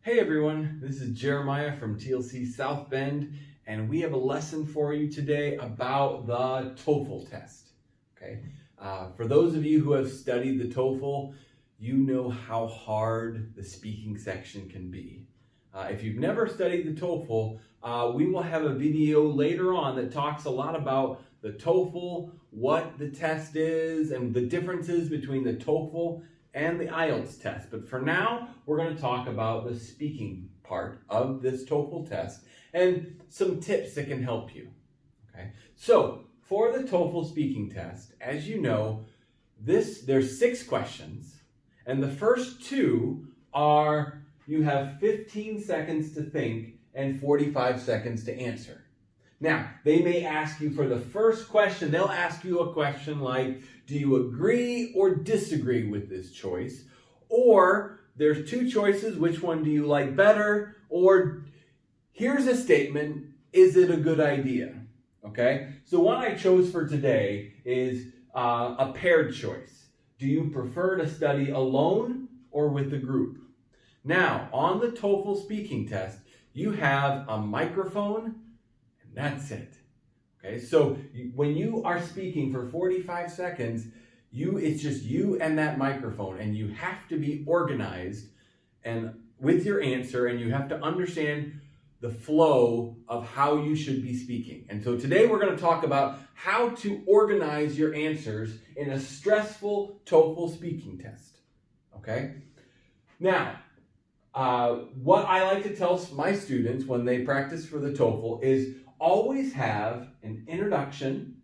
Hey everyone, this is Jeremiah from TLC South Bend, and we have a lesson for you today about the TOEFL test. Okay, for those of you who have studied the TOEFL, you know how hard the speaking section can be. If you've never studied the TOEFL, we will have a video later on that talks a lot about the TOEFL, what the test is, and the differences between the TOEFL and the IELTS test. But for now, we're going to talk about the speaking part of this TOEFL test and some tips that can help you. Okay, so for the TOEFL speaking test, as you know, there's 6 questions, and the first 2 are you have 15 seconds to think and 45 seconds to answer. Now, they may ask you for the first question, they'll ask you a question like, do you agree or disagree with this choice? Or there's 2 choices, which one do you like better? Or here's a statement, is it a good idea? Okay, so one I chose for today is a paired choice. Do you prefer to study alone or with a group? Now, on the TOEFL speaking test, you have a microphone, and that's it. Okay, so when you are speaking for 45 seconds, it's just you and that microphone, and you have to be organized and with your answer, and you have to understand the flow of how you should be speaking. And so today we're going to talk about how to organize your answers in a stressful TOEFL speaking test. Okay? Now, what I like to tell my students when they practice for the TOEFL is always have an introduction,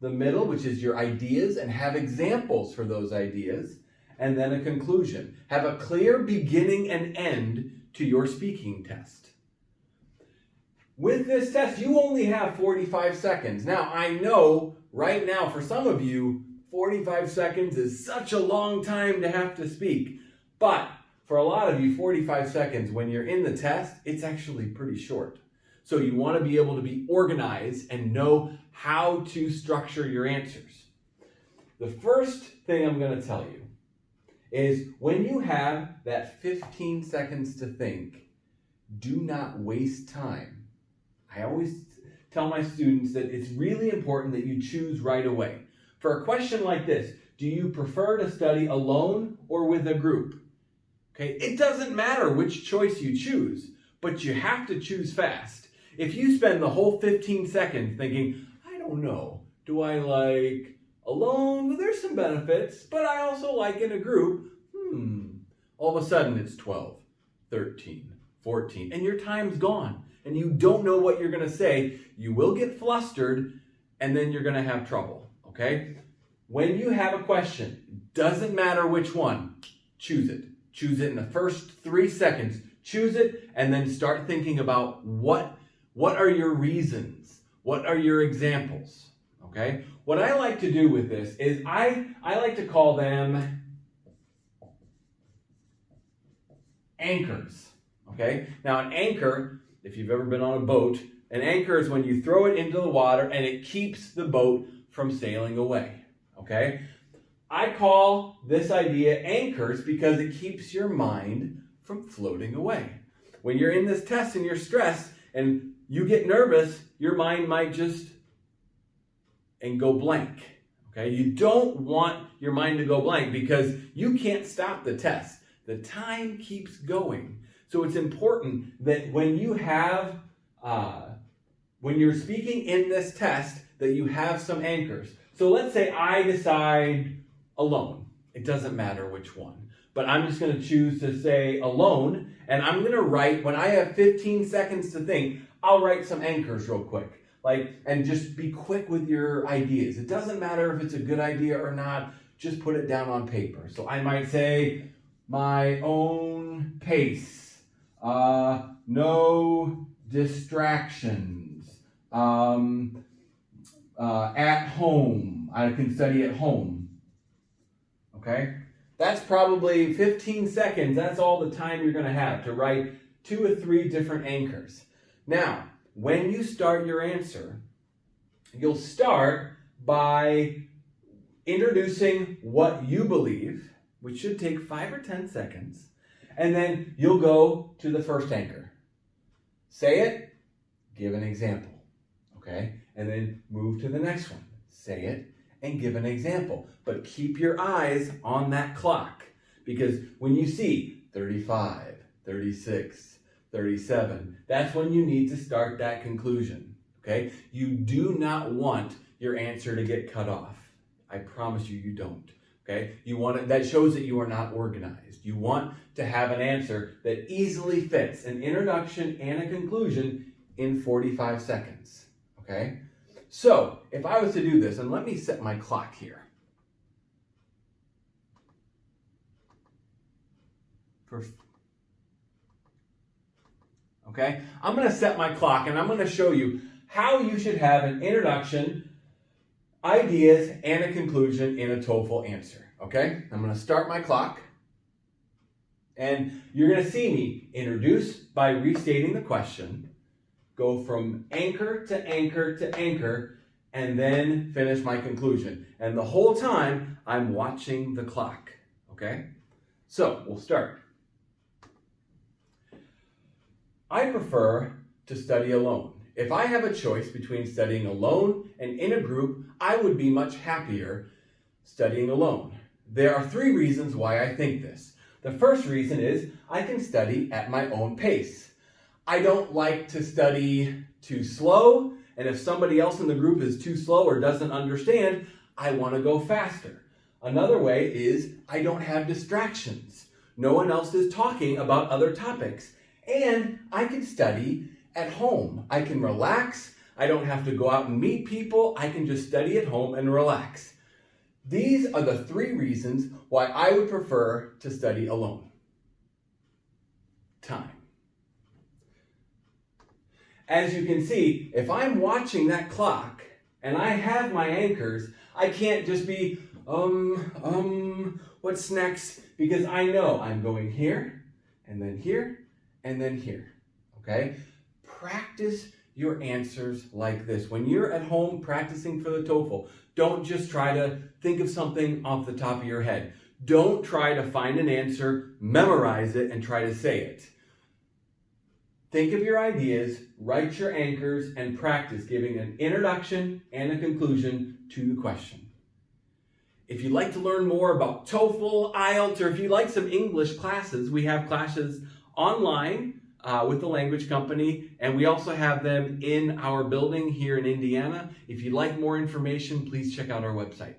the middle, which is your ideas, and have examples for those ideas, and then a conclusion. Have a clear beginning and end to your speaking test. With this test, you only have 45 seconds. Now, I know right now for some of you, 45 seconds is such a long time to have to speak, but for a lot of you, 45 seconds when you're in the test, it's actually pretty short. So you want to be able to be organized and know how to structure your answers. The first thing I'm going to tell you is when you have that 15 seconds to think, do not waste time. I always tell my students that it's really important that you choose right away. For a question like this, do you prefer to study alone or with a group? Okay, it doesn't matter which choice you choose, but you have to choose fast. If you spend the whole 15 seconds thinking, I don't know, do I like alone? Well, there's some benefits, but I also like in a group. All of a sudden it's 12, 13, 14, and your time's gone, and you don't know what you're going to say. You will get flustered, and then you're going to have trouble, okay? When you have a question, doesn't matter which one, choose it. Choose it in the first 3 seconds. Choose it, and then start thinking about what are your reasons? What are your examples? Okay? What I like to do with this is I like to call them anchors. Okay? Now an anchor, if you've ever been on a boat, an anchor is when you throw it into the water and it keeps the boat from sailing away. Okay? I call this idea anchors because it keeps your mind from floating away. When you're in this test and you're stressed and you get nervous, your mind might just go blank. Okay? You don't want your mind to go blank because you can't stop the test. The time keeps going. So it's important that when you have, when you're speaking in this test, that you have some anchors. So let's say I decide alone. It doesn't matter which one. But I'm just going to choose to say alone, and I'm going to write, when I have 15 seconds to think, I'll write some anchors real quick. And just be quick with your ideas. It doesn't matter if it's a good idea or not, just put it down on paper. So I might say, my own pace, no distractions, at home, I can study at home. Okay? That's probably 15 seconds. That's all the time you're going to have to write 2 or 3 different anchors. Now, when you start your answer, you'll start by introducing what you believe, which should take 5 or 10 seconds, And then you'll go to the first anchor. Say it, give an example, okay? And then move to the next one. Say it and give an example. But keep your eyes on that clock, because when you see 35, 36, 37, that's when you need to start that conclusion, okay? You do not want your answer to get cut off. I promise you, you don't. Okay, that shows that you are not organized. You want to have an answer that easily fits an introduction and a conclusion in 45 seconds. Okay, so if I was to do this, and let me set my clock here. Okay, I'm going to set my clock and I'm going to show you how you should have an introduction, ideas, and a conclusion in a TOEFL answer. Okay, I'm going to start my clock, and you're going to see me introduce by restating the question, go from anchor to anchor to anchor, and then finish my conclusion. And the whole time, I'm watching the clock. Okay, so we'll start. I prefer to study alone. If I have a choice between studying alone and in a group, I would be much happier studying alone. There are 3 reasons why I think this. The first reason is I can study at my own pace. I don't like to study too slow, and if somebody else in the group is too slow or doesn't understand, I want to go faster. Another way is I don't have distractions. No one else is talking about other topics, and I can study at home. I can relax. I don't have to go out and meet people. I can just study at home and relax. These are the 3 reasons why I would prefer to study alone. Time. As you can see, if I'm watching that clock and I have my anchors, I can't just be, what's next? Because I know I'm going here, and then here, and then here, okay? Practice your answers like this. When you're at home practicing for the TOEFL, don't just try to think of something off the top of your head. Don't try to find an answer, memorize it, and try to say it. Think of your ideas, write your anchors, and practice giving an introduction and a conclusion to the question. If you'd like to learn more about TOEFL, IELTS, or if you like some English classes, we have classes online with the language company, and we also have them in our building here in Indiana. If you'd like more information, please check out our website.